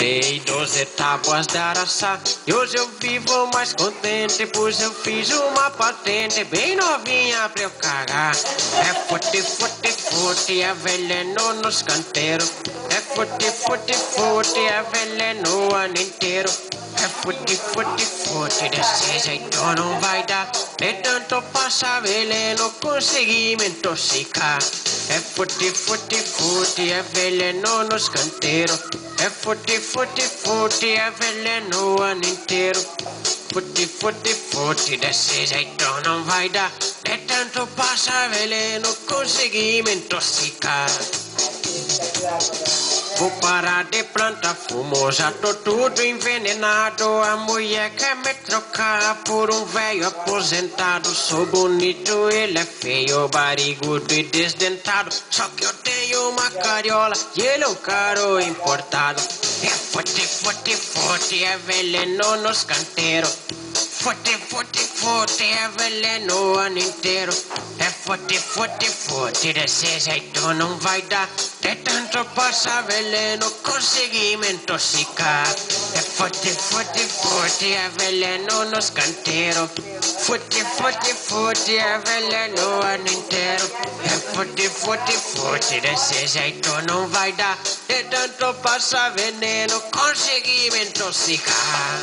Pulei 12 tábuas de araçá e hoje eu vivo mais contente, pois eu fiz uma patente bem novinha pra eu cagar. É fute, fute, fute, é veneno nos canteiros. É fute, fute, fute, é veneno o ano inteiro. É fute, fute, fute, desse jeito não vai dar. De tanto passar veneno, consegui me intoxicar. É fute, fute, fute, é veneno nos canteiros. É fute, fute, fute, é veneno o ano inteiro. Fute, fute, fute, desse jeito não vai dar. De tanto passar veneno, consegui me intoxicar. Vou parar de plantar fumo, já tô tudo envenenado. A mulher quer me trocar por um velho aposentado. Sou bonito, ele é feio, barrigudo e desdentado. Só que eu tenho uma cariola e ele é um caro importado. É fute, fute, fute, é veneno nos canteiros. Fute, fute, fute, é veneno o ano inteiro. É fute, fute, fute, desse jeito não vai dar. De tanto passar veneno, consegui me intoxicar. É fute, fute, fute, é veneno nos canteiros. Fute, fute, fute, é veneno o ano inteiro. É fute, fute, fute, desse jeito não vai dar. De tanto passar veneno, consegui me intoxicar.